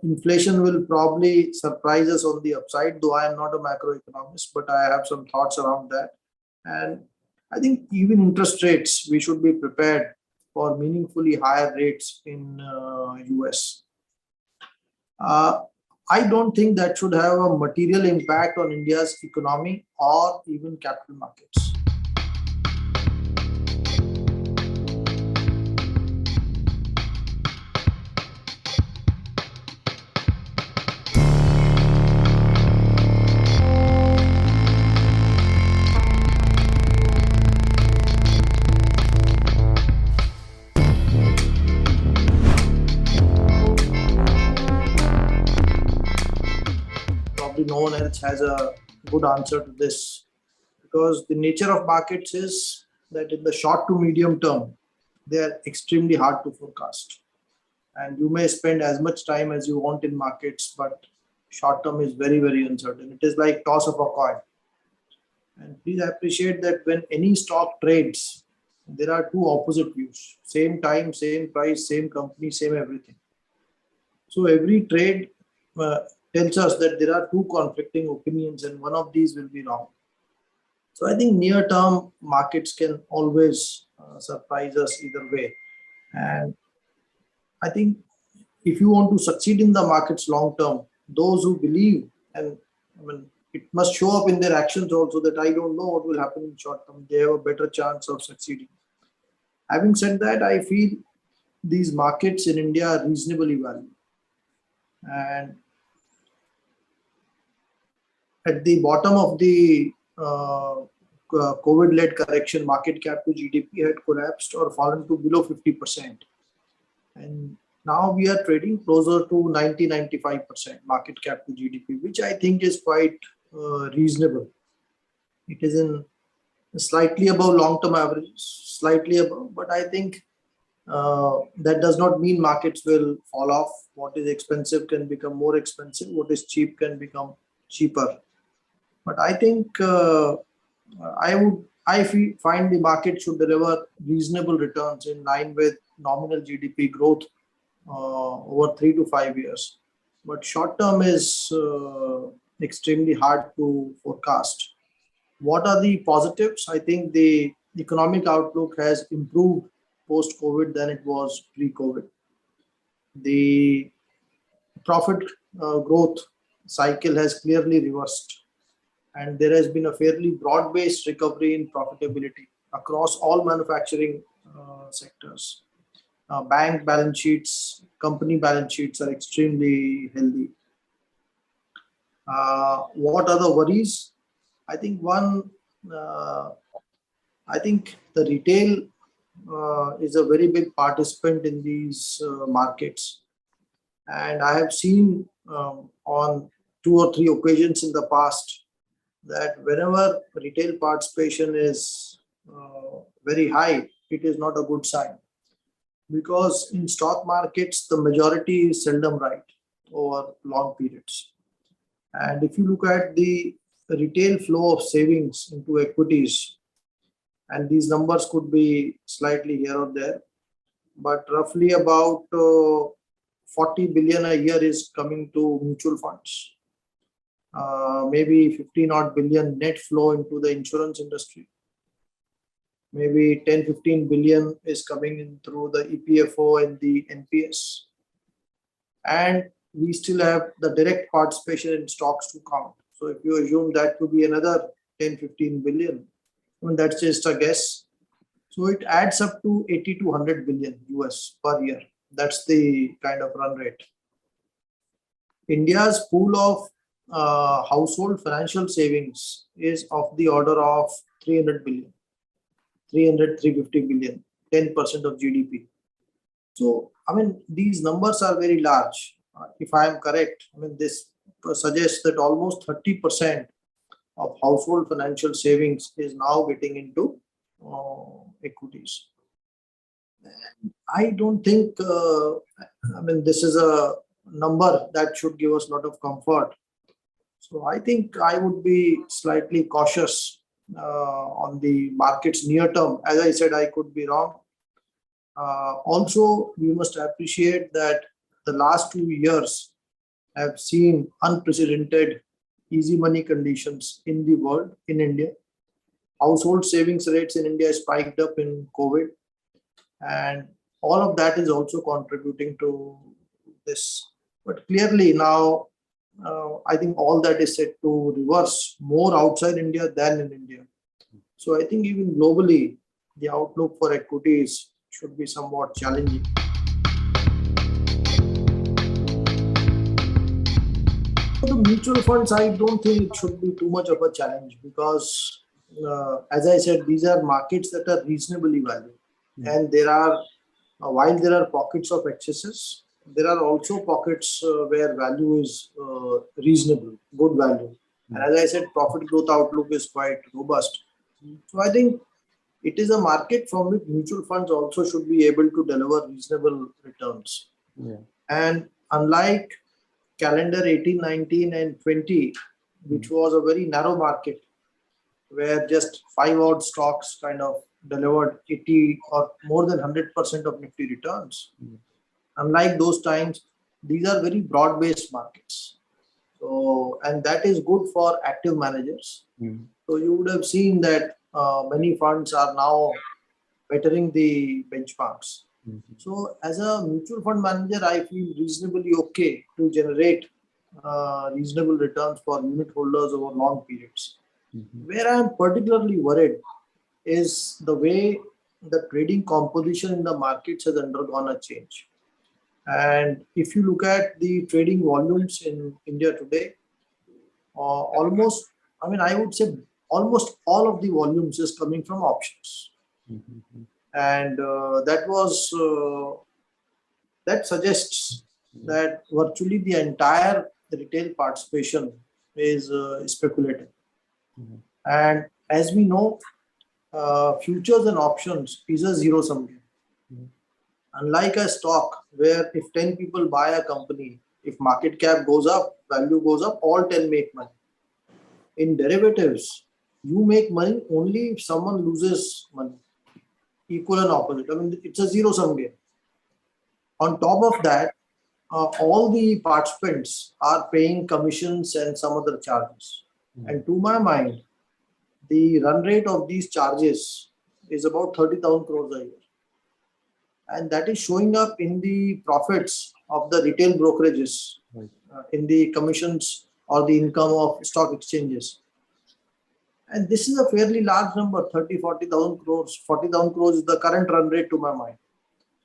Inflation will probably surprise us on the upside, though I am not a macroeconomist, but I have some thoughts around that. And I think even interest rates, we should be prepared for meaningfully higher rates in US. Uh, I don't think that should have a material impact on India's economy or even capital markets. Probably no one else has a good answer to this, because the nature of markets is that in the short to medium term, they are extremely hard to forecast. And you may spend as much time as you want in markets, but short term is very, very uncertain. It is like toss of a coin. And please appreciate that when any stock trades, there are two opposite views. Same time, same price, same company, same everything. So every trade tells us that there are two conflicting opinions and one of these will be wrong. So I think near term markets can always surprise us either way. And I think if you want to succeed in the markets long term, those who believe, and I mean, it must show up in their actions also, that I don't know what will happen in short term, they have a better chance of succeeding. Having said that, I feel these markets in India are reasonably valued. And at the bottom of the COVID-led correction, market cap to GDP had collapsed or fallen to below 50%. And now we are trading closer to 90-95% market cap to GDP, which I think is quite reasonable. It is in slightly above long-term averages, slightly above, but I think that does not mean markets will fall off. What is expensive can become more expensive. What is cheap can become cheaper. But I think find the market should deliver reasonable returns in line with nominal GDP growth over 3 to 5 years. But short term is extremely hard to forecast. What are the positives? I think the economic outlook has improved post-COVID than it was pre-COVID. The profit growth cycle has clearly reversed, and there has been a fairly broad-based recovery in profitability across all manufacturing sectors. Bank balance sheets, company balance sheets are extremely healthy. What are the worries? I think I think the retail is a very big participant in these markets. And I have seen on 2 or 3 occasions in the past that whenever retail participation is very high, it is not a good sign. Because in stock markets, the majority is seldom right over long periods. And if you look at the retail flow of savings into equities, and these numbers could be slightly here or there, but roughly about 40 billion a year is coming to mutual funds. Maybe 15 odd billion net flow into the insurance industry. Maybe 10-15 billion is coming in through the EPFO and the NPS. And we still have the direct participation in stocks to count. So if you assume that to be another 10-15 billion, I mean, that's just a guess. So it adds up to 80 to 100 billion US per year. That's the kind of run rate. India's pool of household financial savings is of the order of 300 billion. 350 billion, 10% of GDP. So, I mean, these numbers are very large. If I am correct, I mean, this suggests that almost 30% of household financial savings is now getting into equities. And I don't think, I mean, this is a number that should give us a lot of comfort. So I think I would be slightly cautious on the markets near term. As I said, I could be wrong. Also, we must appreciate that the last 2 years have seen unprecedented easy money conditions in the world, in India. Household savings rates in India spiked up in COVID, and all of that is also contributing to this. But clearly now, I think all that is set to reverse more outside India than in India. So I think even globally, the outlook for equities should be somewhat challenging. For the mutual funds, I don't think it should be too much of a challenge because, as I said, these are markets that are reasonably valued. And there are, while there are pockets of excesses, there are also pockets where value is reasonable, good value. And as I said, profit growth outlook is quite robust. So I think it is a market from which mutual funds also should be able to deliver reasonable returns. And unlike calendar 18, 19 and 20, which was a very narrow market where just 5 odd stocks kind of delivered 80 or more than 100% of Nifty returns. Unlike those times, these are very broad-based markets. So, and that is good for active managers. So you would have seen that many funds are now bettering the benchmarks. So as a mutual fund manager, I feel reasonably okay to generate reasonable returns for unit holders over long periods. Where I am particularly worried is the way the trading composition in the markets has undergone a change. And if you look at the trading volumes in India today, almost, I mean, I would say almost all of the volumes is coming from options. And that suggests that virtually the entire retail participation is speculative. And as we know, futures and options is a zero-sum game. Unlike a stock where if 10 people buy a company, if market cap goes up, value goes up, all 10 make money. In derivatives, you make money only if someone loses money. Equal and opposite. I mean, it's a zero-sum game. On top of that, all the participants are paying commissions and some other charges. And to my mind, the run rate of these charges is about 30,000 crores a year. And that is showing up in the profits of the retail brokerages, in the commissions or the income of stock exchanges. And this is a fairly large number, 40,000 crores. 40,000 crores is the current run rate to my mind.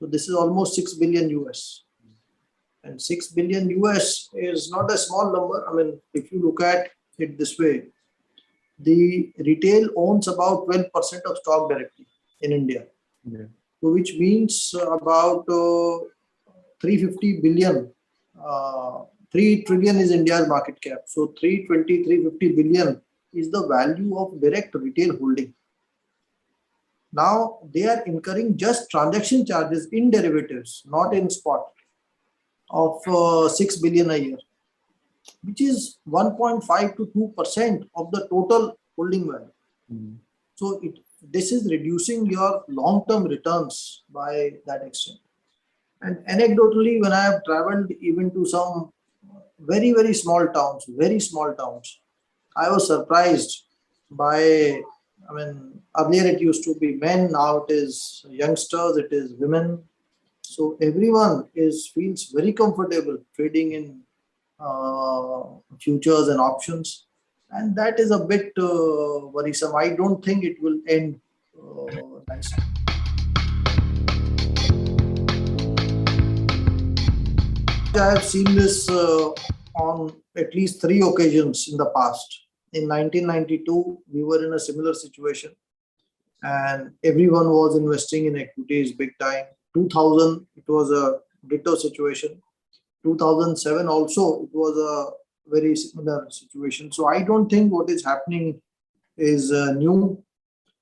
So this is almost 6 billion US. And 6 billion US is not a small number. I mean, if you look at it this way, the retail owns about 12% of stock directly in India, which means about 350 billion. 3 trillion is India's market cap. So 350 billion is the value of direct retail holding. Now they are incurring just transaction charges in derivatives, not in spot, of 6 billion a year, which is 1.5 to 2% of the total holding value. So this is reducing your long-term returns by that extent. And anecdotally, when I have traveled even to some very, very small towns, I was surprised by, I mean, earlier it used to be men, now it is youngsters, it is women. So everyone feels very comfortable trading in futures and options. And that is a bit worrisome. I don't think it will end nicely. I have seen this on at least 3 occasions in the past. In 1992, we were in a similar situation and everyone was investing in equities big time. 2000, it was a ditto situation. 2007 also, it was a very similar situation. So I don't think what is happening is new.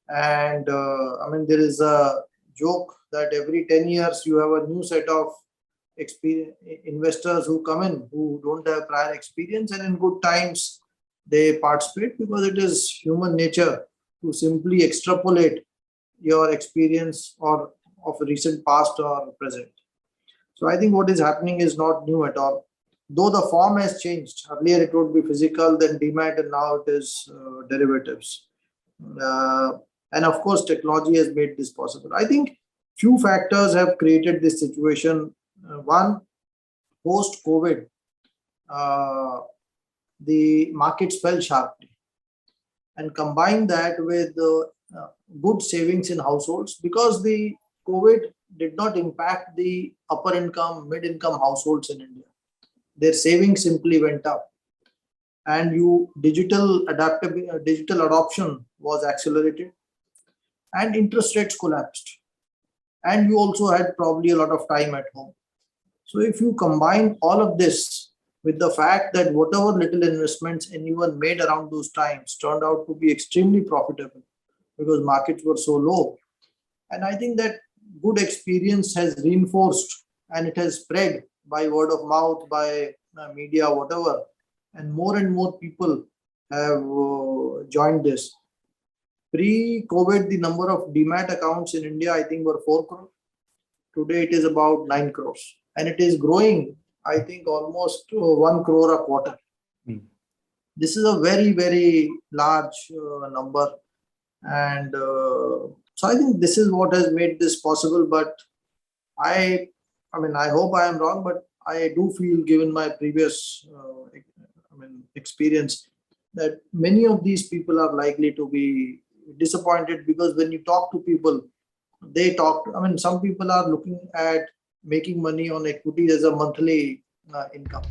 And I mean, there is a joke that every 10 years you have a new set of investors who come in who don't have prior experience, and in good times they participate because it is human nature to simply extrapolate your experience or of recent past or present. So I think what is happening is not new at all. though the form has changed. Earlier it would be physical, then demat, and now it is derivatives. Uh, and of course, technology has made this possible. I think few factors have created this situation. One, post COVID, uh, the markets fell sharply, and combine that with good savings in households, because the COVID did not impact the upper income, mid income households in India. Their savings simply went up, and digital adoption was accelerated, and interest rates collapsed, and you also had probably a lot of time at home. So if you combine all of this with the fact that whatever little investments anyone made around those times turned out to be extremely profitable because markets were so low, and I think that good experience has reinforced, and it has spread by word of mouth, by media, whatever, and more people have joined this. Pre-COVID, the number of demat accounts in India, I think, were 4 crore. Today, it is about 9 crores, and it is growing, I think, almost 1 crore a quarter. This is a very, very large number. And so I think this is what has made this possible. But I mean, I hope I am wrong, but I do feel, given my previous experience, that many of these people are likely to be disappointed, because when you talk to people, some people are looking at making money on equities as a monthly income.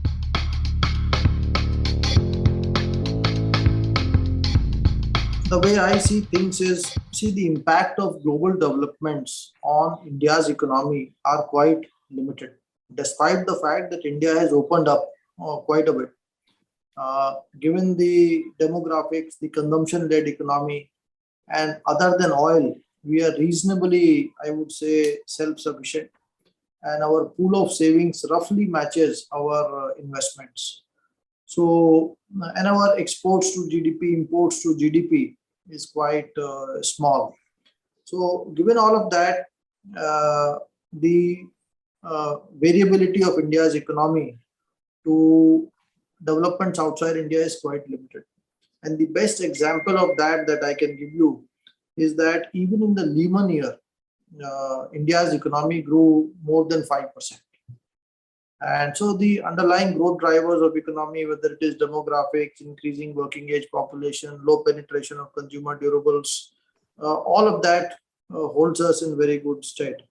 The way I see things is, see, the impact of global developments on India's economy are quite limited, despite the fact that India has opened up quite a bit. Given the demographics, the consumption-led economy, and other than oil, we are reasonably, I would say, self-sufficient, and our pool of savings roughly matches our investments. So, and our exports to GDP, imports to GDP is quite small. So, given all of that, the variability of India's economy to developments outside India is quite limited. And the best example of that I can give you is that even in the Lehman year, India's economy grew more than 5%. And so the underlying growth drivers of economy, whether it is demographics, increasing working age population, low penetration of consumer durables, all of that holds us in very good state.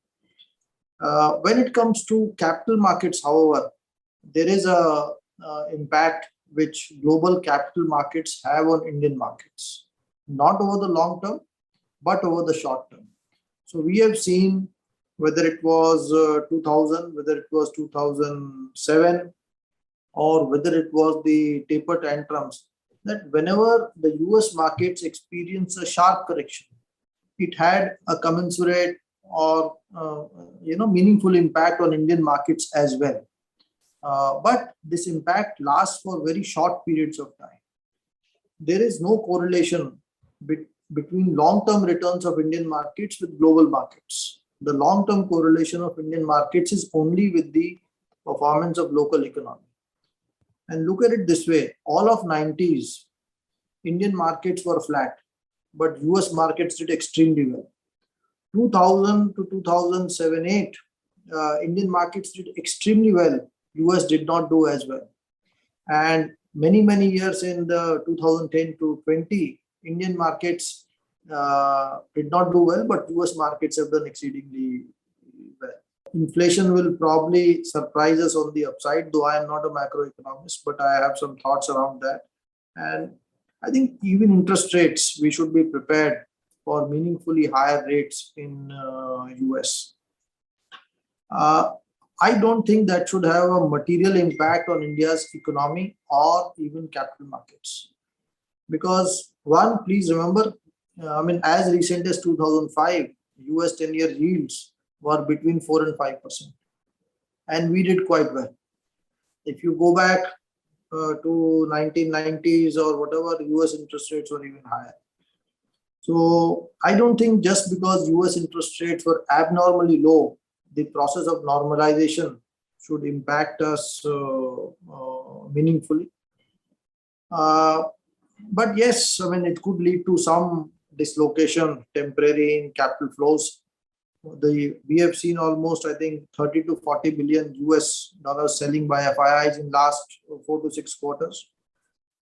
When it comes to capital markets, however, there is a impact which global capital markets have on Indian markets, not over the long term, but over the short term. So we have seen, whether it was 2000, whether it was 2007, or whether it was the taper tantrums, that whenever the US markets experience a sharp correction, it had a commensurate or meaningful impact on Indian markets as well. But this impact lasts for very short periods of time. There is no correlation between long-term returns of Indian markets with global markets. The long-term correlation of Indian markets is only with the performance of local economy. And look at it this way: all of 90s, Indian markets were flat, but US markets did extremely well. 2000 to 2007-8, Indian markets did extremely well. US did not do as well. And many years in the 2010 to 20, Indian markets did not do well, but US markets have done exceedingly well. Inflation will probably surprise us on the upside, though I am not a macroeconomist, but I have some thoughts around that. And I think even interest rates, we should be prepared for meaningfully higher rates in US. I don't think that should have a material impact on India's economy or even capital markets. Because one, please remember, as recent as 2005, US 10-year yields were between 4 and 5%. And we did quite well. If you go back to 1990s or whatever, US interest rates were even higher. So I don't think just because US interest rates were abnormally low, the process of normalization should impact us meaningfully. But yes, I mean, it could lead to some dislocation temporary in capital flows. We have seen almost, I think, 30 to 40 billion US dollars selling by FIIs in last 4 to 6 quarters.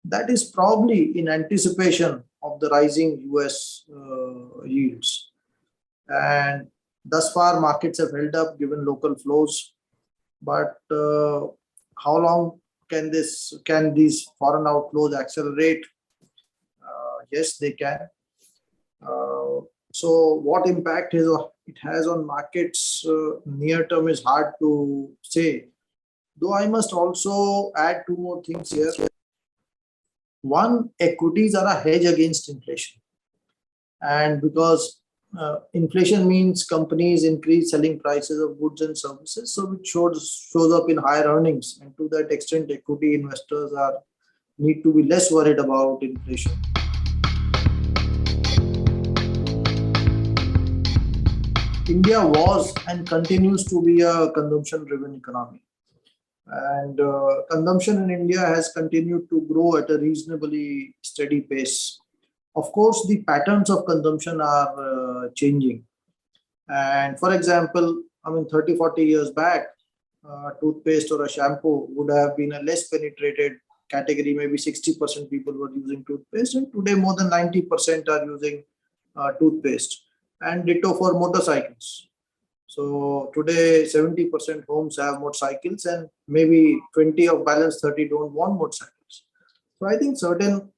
That is probably in anticipation of the rising US yields. And thus far, markets have held up given local flows. But how long can these foreign outflows accelerate? Yes, they can. So what impact it has on markets near term is hard to say. Though I must also add two more things here. One, equities are a hedge against inflation. And because inflation means companies increase selling prices of goods and services, so which shows up in higher earnings. And to that extent, equity investors need to be less worried about inflation. India was and continues to be a consumption-driven economy. And consumption in India has continued to grow at a reasonably steady pace. Of course, the patterns of consumption are changing. And for example, I mean, 30, 40 years back, toothpaste or a shampoo would have been a less penetrated category. Maybe 60% people were using toothpaste, and today more than 90% are using toothpaste. And ditto for motorcycles. So today 70% homes have motorcycles, and maybe 20 of balance 30 don't want motorcycles. So I think certain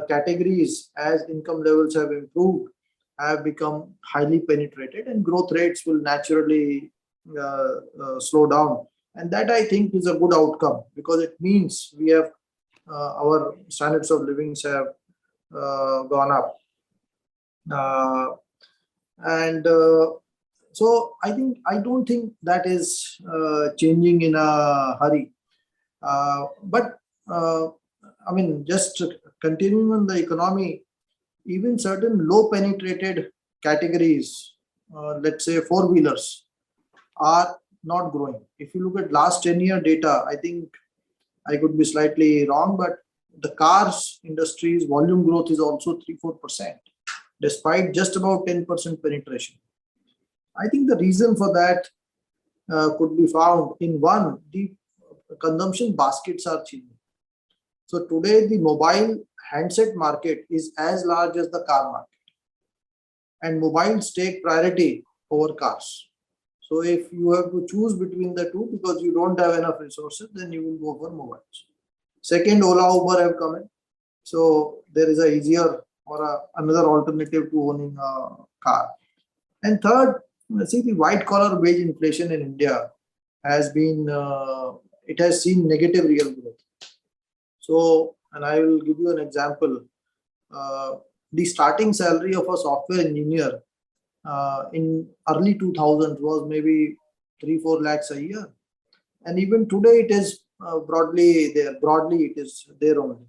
categories, as income levels have improved, have become highly penetrated, and growth rates will naturally slow down. And that, I think, is a good outcome, because it means we have our standards of living have gone up. So I don't think that is changing in a hurry. But I mean, just continuing on the economy, even certain low penetrated categories, let's say four-wheelers, are not growing. If you look at last 10-year data, I think I could be slightly wrong, but the cars industry's volume growth is also 3-4%, despite just about 10% penetration. I think the reason for that could be found in one, the consumption baskets are changing. So today the mobile handset market is as large as the car market, and mobiles take priority over cars. So if you have to choose between the two because you don't have enough resources, then you will go for mobiles. Second, Ola, Uber have come in. So there is a easier or another alternative to owning a car. And third, see, the white collar wage inflation in India has been, it has seen negative real growth. So, and I will give you an example. The starting salary of a software engineer in early 2000s was maybe 3-4 lakhs a year. And even today it is broadly it is there only.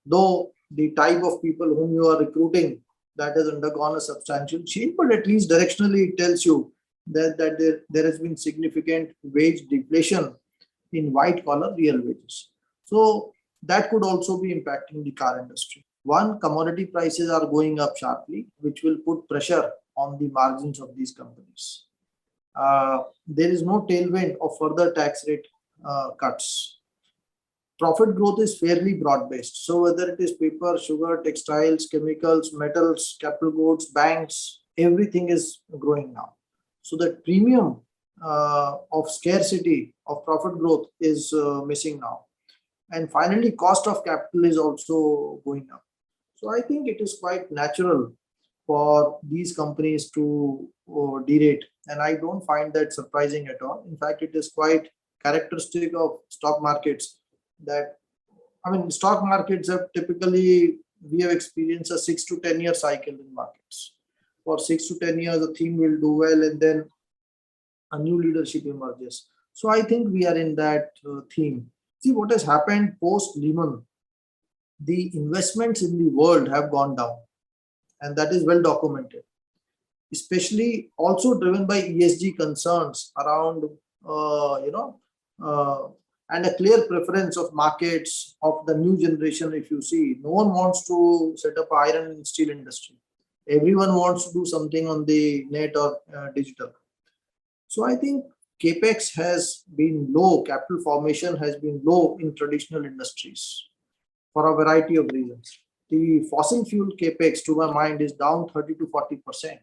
Though the type of people whom you are recruiting, that has undergone a substantial change, but at least directionally it tells you that there has been significant wage deflation in white collar real wages. So that could also be impacting the car industry. One, commodity prices are going up sharply, which will put pressure on the margins of these companies. There is no tailwind of further tax rate cuts. Profit growth is fairly broad-based. So whether it is paper, sugar, textiles, chemicals, metals, capital goods, banks, everything is growing now. So that premium of scarcity of profit growth is missing now. And finally, cost of capital is also going up. So I think it is quite natural for these companies to derate. And I don't find that surprising at all. In fact, it is quite characteristic of stock markets that, I mean, stock markets have typically, we have experienced a 6 to 10 year cycle in markets. For 6 to 10 years, the theme will do well, and then a new leadership emerges. So I think we are in that theme. See, what has happened post Lehman, the investments in the world have gone down, and that is well documented, especially also driven by ESG concerns around, uh, and a clear preference of markets of the new generation. If you see, no one wants to set up iron and steel industry. Everyone wants to do something on the net or digital. So I think capex has been low, capital formation has been low in traditional industries for a variety of reasons. The fossil fuel capex, to my mind, is down 30 to 40%.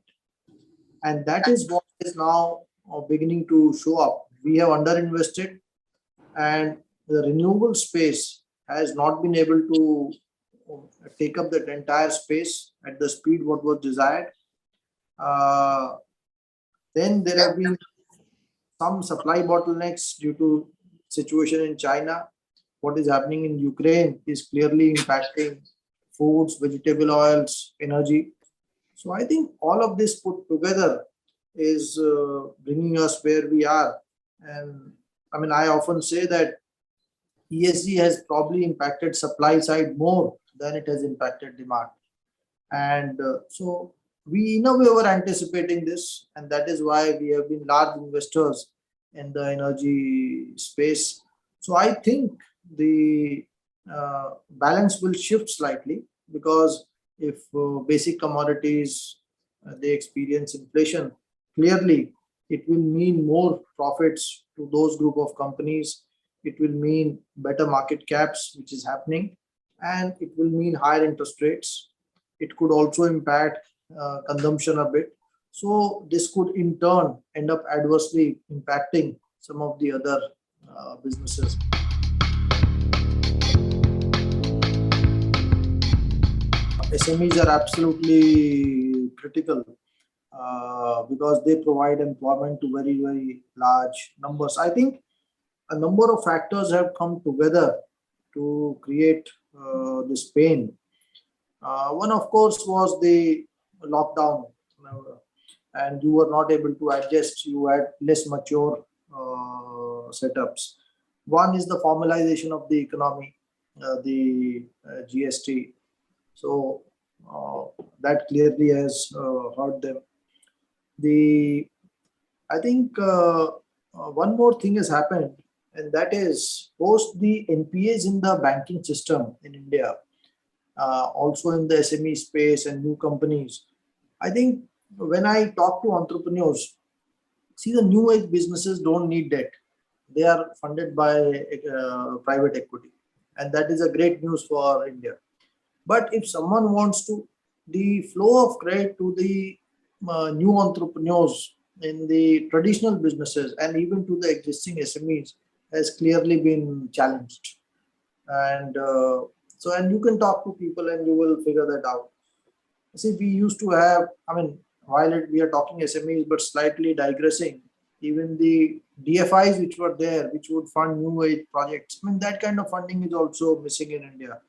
And that is what is now beginning to show up. We have underinvested, and the renewable space has not been able to take up that entire space at the speed what was desired. Uh, then there have been some supply bottlenecks due to situation in China. What is happening in Ukraine is clearly impacting foods, vegetable oils, energy. So I think all of this put together is bringing us where we are. And I mean, I often say that ESG has probably impacted supply side more than it has impacted demand. And so we in a way were anticipating this, and that is why we have been large investors in the energy space. So I think the balance will shift slightly, because if basic commodities they experience inflation, clearly it will mean more profits to those group of companies. It will mean better market caps, which is happening, and it will mean higher interest rates. It could also impact consumption a bit. So this could in turn end up adversely impacting some of the other businesses. SMEs are absolutely critical because they provide employment to very, very large numbers. I think a number of factors have come together to create this pain. One, of course, was the lockdown, and you were not able to adjust. You had less mature setups. One is the formalization of the economy, the GST. So that clearly has hurt them. The I think one more thing has happened, and that is post the NPAs in the banking system in India, also in the SME space and new companies. I think when I talk to entrepreneurs, see, the new age businesses don't need debt. They are funded by private equity, and that is a great news for India. But if someone wants to, the flow of credit to the new entrepreneurs in the traditional businesses and even to the existing SMEs has clearly been challenged. And and you can talk to people and you will figure that out. See, we used to have, I mean, we are talking SMEs, but slightly digressing, even the DFIs which were there, which would fund new age projects, I mean, that kind of funding is also missing in India.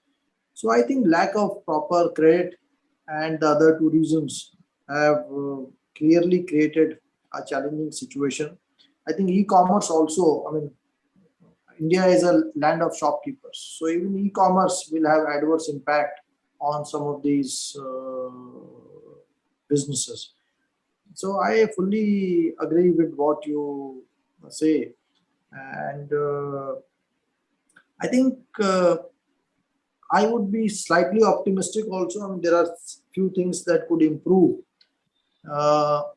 So I think lack of proper credit and the other two reasons have clearly created a challenging situation. I think e-commerce also, I mean, India is a land of shopkeepers. So even e-commerce will have adverse impact on some of these businesses. So I fully agree with what you say. And I think I would be slightly optimistic also. I mean, there are few things that could improve.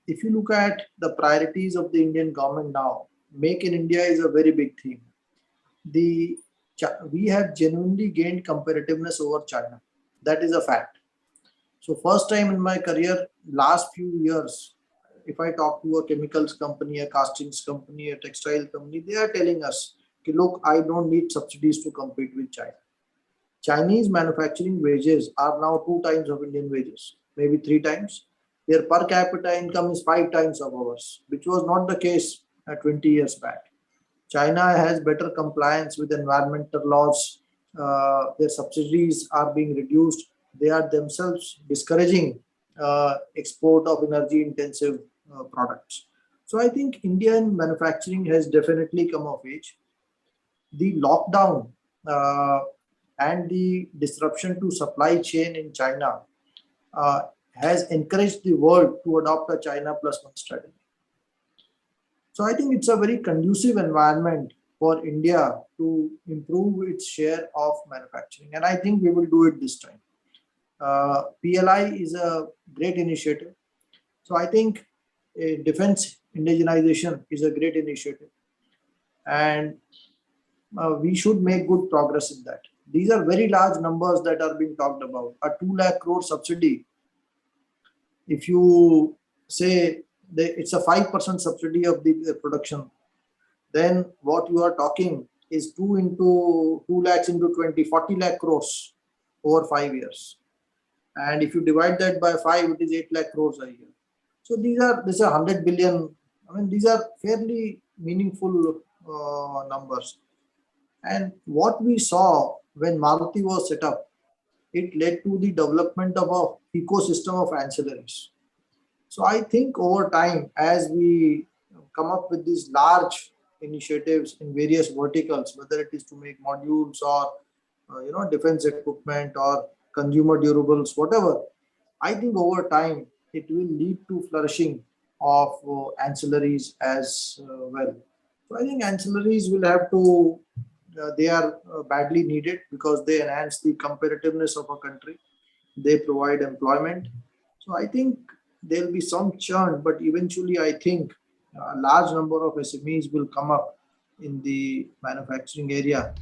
If you look at the priorities of the Indian government now, Make in India is a very big theme. We have genuinely gained competitiveness over China. That is a fact. So first time in my career, last few years, if I talk to a chemicals company, a castings company, a textile company, they are telling us, look, I don't need subsidies to compete with China. Chinese manufacturing wages are now 2 times of Indian wages, maybe 3 times. Their per capita income is 5 times of ours, which was not the case 20 years back. China has better compliance with environmental laws. Their subsidies are being reduced. They are themselves discouraging export of energy intensive products. So I think Indian manufacturing has definitely come of age. The lockdown and the disruption to supply chain in China has encouraged the world to adopt a China plus one strategy. So I think it's a very conducive environment for India to improve its share of manufacturing. And I think we will do it this time. PLI is a great initiative. So I think defense indigenization is a great initiative. And we should make good progress in that. These are very large numbers that are being talked about. A 2 lakh crore subsidy, if you say it's a 5% subsidy of the production, then what you are talking is 2 into 2 lakhs into 20, 40 lakh crores over 5 years. And if you divide that by 5, it is 8 lakh crores a year. So these are 100 billion. I mean, these are fairly meaningful numbers. And what we saw when Maruti was set up, it led to the development of an ecosystem of ancillaries. So I think over time, as we come up with these large initiatives in various verticals, whether it is to make modules or defense equipment or consumer durables, whatever, I think over time it will lead to flourishing of ancillaries as well. So I think ancillaries will have to, they are badly needed because they enhance the competitiveness of a country. They provide employment. So I think there will be some churn, but eventually I think a large number of SMEs will come up in the manufacturing area